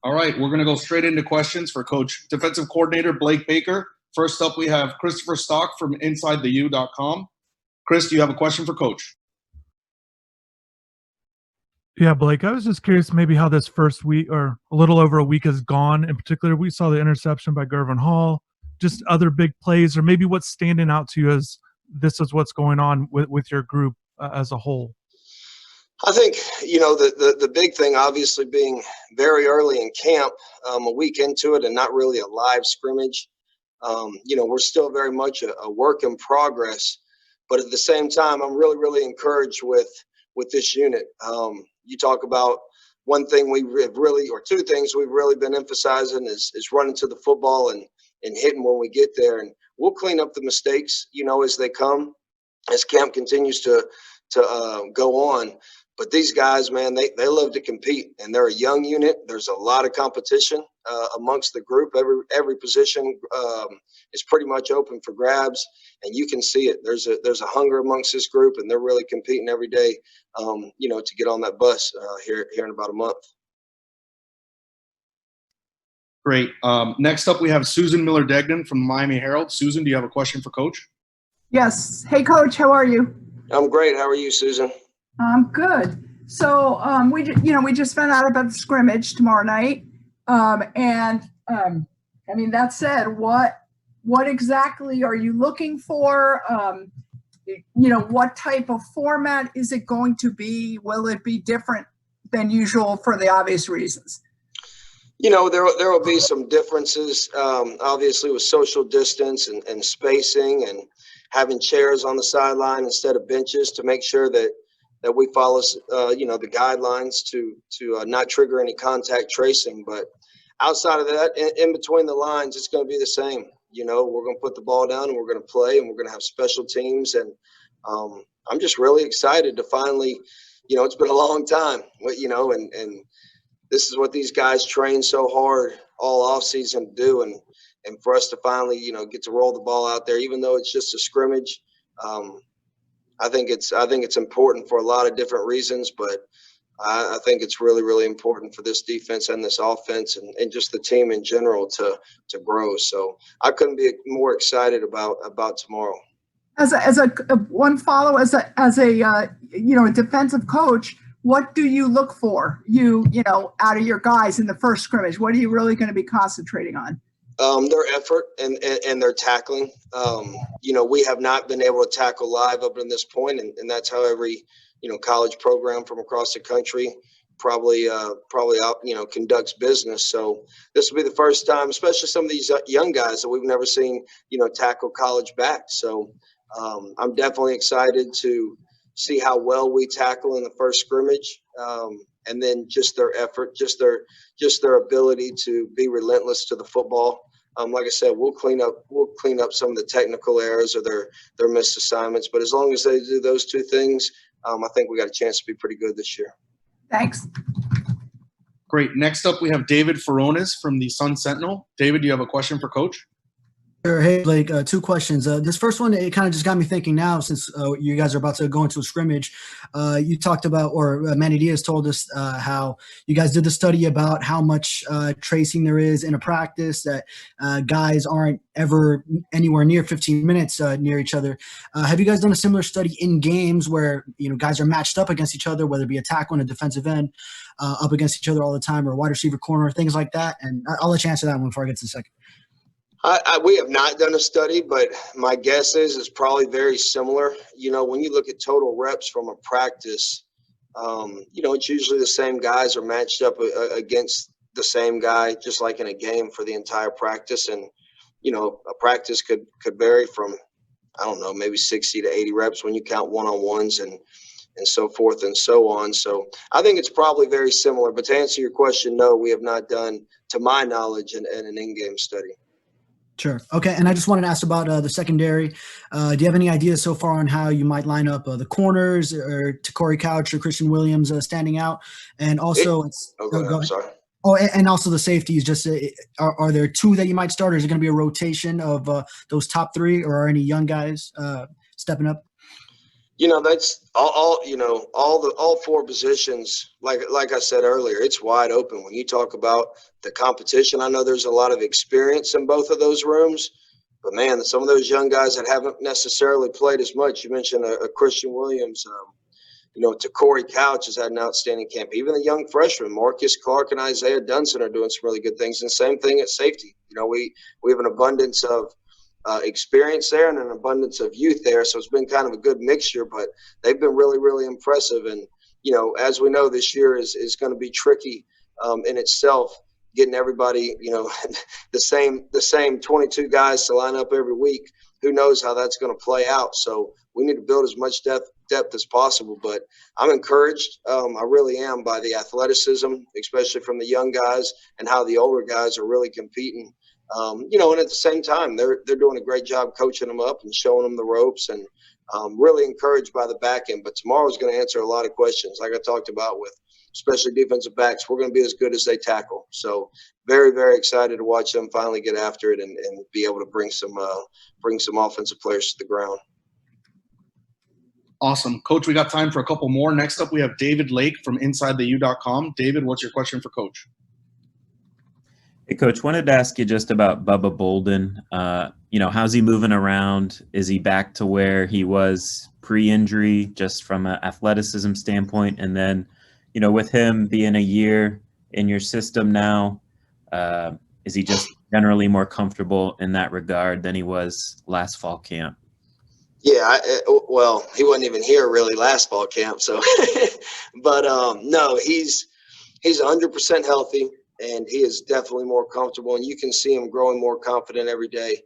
All right, we're going to go straight into questions for Coach Defensive Coordinator Blake Baker. First up, we have Christopher Stock from InsideTheU.com. Chris, do you have a question for Coach? Yeah, Blake, I was just curious maybe how this first week or a little over a week has gone. In particular, we saw the interception by Gervin Hall, just other big plays, or maybe what's standing out to you as this is what's going on with your group as a whole. I think, the big thing obviously being very early in camp, a week into it and not really a live scrimmage. We're still very much a work in progress, but at the same time, I'm really, really encouraged with this unit. You talk about one thing or two things we've really been emphasizing is running to the football and hitting when we get there. And we'll clean up the mistakes, as they come, as camp continues to go on. But these guys, man, they love to compete, and they're a young unit. There's a lot of competition amongst the group. Every position is pretty much open for grabs, and you can see it. There's a hunger amongst this group, and they're really competing every day, to get on that bus here in about a month. Great. Next up, we have Susan Miller-Degnan from the Miami Herald. Susan, do you have a question for Coach? Yes. Hey, Coach, how are you? I'm great. How are you, Susan? I'm good. So we just found out about the scrimmage tomorrow night, that said, what exactly are you looking for? What type of format is it going to be? Will it be different than usual for the obvious reasons? There will be some differences, obviously, with social distance and spacing and having chairs on the sideline instead of benches to make sure that we follow, the guidelines to not trigger any contact tracing. But outside of that, in between the lines, it's going to be the same. We're going to put the ball down and we're going to play and we're going to have special teams. And I'm just really excited to finally, it's been a long time, and this is what these guys train so hard all off season to do. And for us to finally, get to roll the ball out there, even though it's just a scrimmage, I think it's important for a lot of different reasons, but I think it's really, really important for this defense and this offense and just the team in general to grow. So I couldn't be more excited about tomorrow. As a one follow, as a defensive coach, what do you look for? Out of your guys in the first scrimmage, what are you really going to be concentrating on? Their effort and their tackling. We have not been able to tackle live up to this point, and that's how every college program from across the country probably conducts business. So this will be the first time, especially some of these young guys that we've never seen tackle college back. So I'm definitely excited to see how well we tackle in the first scrimmage. And then just their effort, just their ability to be relentless to the football. Like I said, we'll clean up some of the technical errors or their missed assignments. But as long as they do those two things, I think we got a chance to be pretty good this year. Thanks. Great. Next up, we have David Furones from the Sun Sentinel. David, do you have a question for Coach? Sure. Hey, Blake, two questions. This first one, it kind of just got me thinking now since you guys are about to go into a scrimmage. You talked about, or Manny Diaz told us how you guys did the study about how much tracing there is in a practice, that guys aren't ever anywhere near 15 minutes near each other. Have you guys done a similar study in games where, guys are matched up against each other, whether it be a tackle and a defensive end up against each other all the time, or wide receiver corner, things like that? And I'll let you answer that one before I get to the second. We have not done a study, but my guess is it's probably very similar. When you look at total reps from a practice, it's usually the same guys are matched up against the same guy, just like in a game for the entire practice. And, a practice could vary from, I don't know, maybe 60 to 80 reps when you count one-on-ones and so forth and so on. So I think it's probably very similar. But to answer your question, no, we have not done, to my knowledge, an in-game study. Sure. Okay. And I just wanted to ask about the secondary. Do you have any ideas so far on how you might line up the corners, or Corey Couch or Christian Williams standing out? And also, go ahead. I'm sorry. Oh, and also the safeties. Just are there two that you might start, or is it going to be a rotation of those top three, or are any young guys stepping up? That's all four positions. Like I said earlier, it's wide open. When you talk about the competition, I know there's a lot of experience in both of those rooms, but man, some of those young guys that haven't necessarily played as much. You mentioned a Christian Williams, to Corey Couch has had an outstanding camp. Even the young freshmen, Marcus Clark and Isaiah Dunson, are doing some really good things. And same thing at safety. We have an abundance of experience there and an abundance of youth there. So it's been kind of a good mixture, but they've been really, really impressive. And, as we know, this year is going to be tricky in itself, getting everybody, the same 22 guys to line up every week. Who knows how that's going to play out. So we need to build as much depth as possible, but I'm encouraged. I really am, by the athleticism, especially from the young guys, and how the older guys are really competing. And at the same time, they're doing a great job coaching them up and showing them the ropes, and really encouraged by the back end. But tomorrow's going to answer a lot of questions, like I talked about with especially defensive backs. We're going to be as good as they tackle. So very, very excited to watch them finally get after it and be able to bring some offensive players to the ground. Awesome. Coach, we got time for a couple more. Next up, we have David Lake from InsideTheU.com. David, what's your question for Coach? Hey, Coach, wanted to ask you just about Bubba Bolden. How's he moving around? Is he back to where he was pre-injury, just from an athleticism standpoint? And then, with him being a year in your system now, is he just generally more comfortable in that regard than he was last fall camp? Yeah, well, he wasn't even here really last fall camp. So, but no, he's 100% healthy. And he is definitely more comfortable, and you can see him growing more confident every day.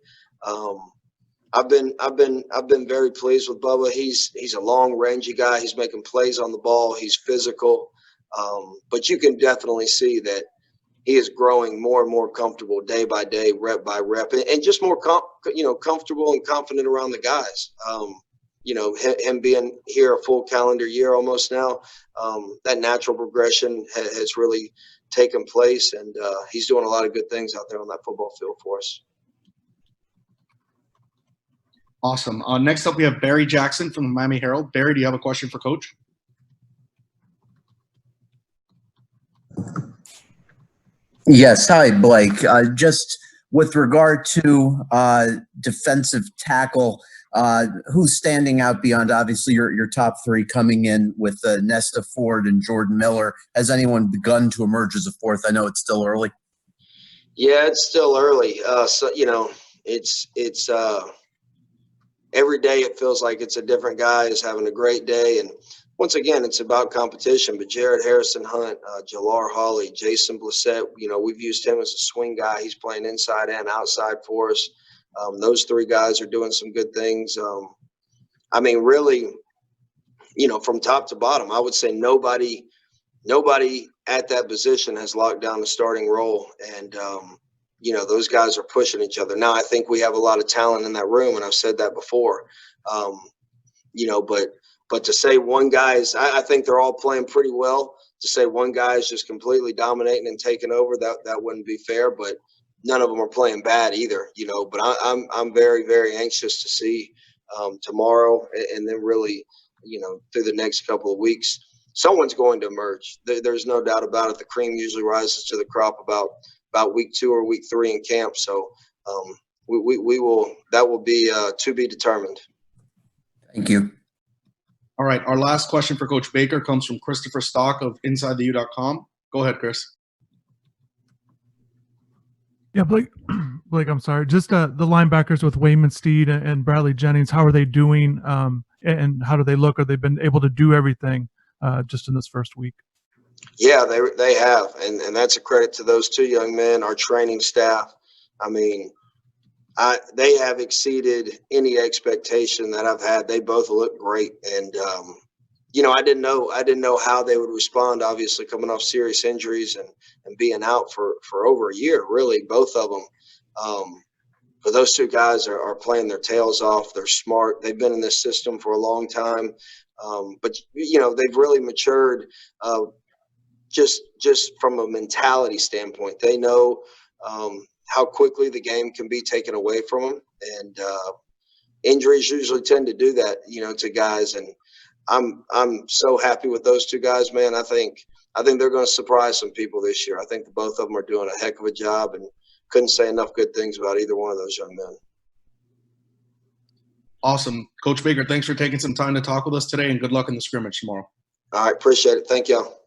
I've been very pleased with Bubba. He's a long rangey guy. He's making plays on the ball. He's physical, but you can definitely see that he is growing more and more comfortable day by day, rep by rep, and just more comfortable and confident around the guys. Him being here a full calendar year almost now, that natural progression has really taken place, and he's doing a lot of good things out there on that football field for us. Awesome. Next up, we have Barry Jackson from the Miami Herald. Barry, do you have a question for Coach? Yes. Hi, Blake. Just with regard to defensive tackle, who's standing out beyond obviously your top three coming in with Nesta Ford and Jordan Miller? Has anyone begun to emerge as a fourth? I know it's still early. Yeah, it's still early. So it's every day it feels like it's a different guy is having a great day, and once again, it's about competition. But Jared Harrison Hunt, Jalar Hawley, Jason Blissett, we've used him as a swing guy. He's playing inside and outside for us. Those three guys are doing some good things. Really, from top to bottom, I would say nobody at that position has locked down the starting role. And, those guys are pushing each other. Now, I think we have a lot of talent in that room, and I've said that before. But to say one guy is, I think they're all playing pretty well. To say one guy is just completely dominating and taking over, that wouldn't be fair. But none of them are playing bad either, But I'm very, very anxious to see tomorrow, and then really, through the next couple of weeks, someone's going to emerge. There's no doubt about it. The cream usually rises to the crop about week 2 or week 3 in camp. So we will. That will be to be determined. Thank you. All right. Our last question for Coach Baker comes from Christopher Stock of InsideTheU.com. Go ahead, Chris. Yeah, Blake, I'm sorry. Just the linebackers with Wayman Steed and Bradley Jennings, how are they doing, and how do they look? Have they been able to do everything just in this first week? Yeah, they have, and that's a credit to those two young men, our training staff. They have exceeded any expectation that I've had. They both look great, and I didn't know how they would respond. Obviously, coming off serious injuries and being out for over a year, really, both of them. But those two guys are playing their tails off. They're smart. They've been in this system for a long time, but they've really matured. Just from a mentality standpoint, they know how quickly the game can be taken away from them, and injuries usually tend to do that, to guys. And I'm so happy with those two guys, man. I think they're going to surprise some people this year. I think both of them are doing a heck of a job, and couldn't say enough good things about either one of those young men. Awesome. Coach Baker, thanks for taking some time to talk with us today, and good luck in the scrimmage tomorrow. All right, appreciate it. Thank y'all.